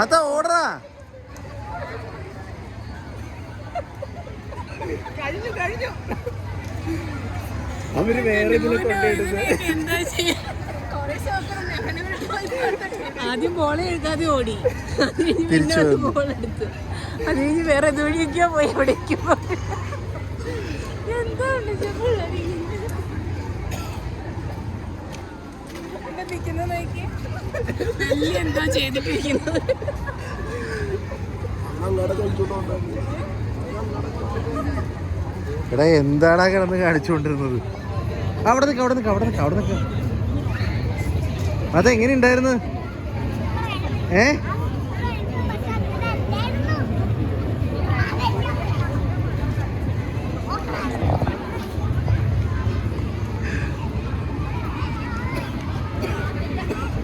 അതാ ഓടറാ. അവര് വേറെ ആദ്യം ബോളെ എഴുതാതെ ഓടി, ബോൾ എടുത്ത് അത് കഴിഞ്ഞ് വേറെ ദൂരിയൊക്കെയോ പോയി എവിടേക്കോ പോയി. എന്താണ് എന്താ ചെയ്തിട്ടിരിക്കുന്നത്? എടാ എന്താടാ കിടന്ന് കാണിച്ചുകൊണ്ടിരുന്നത്? അവിടെ നിൽക്ക, അവിടെ നിൽക്ക, അവിടെ നിൽക്ക, അവിടെ നിൽക്ക. അതെങ്ങനെ ഉണ്ടായിരുന്നു?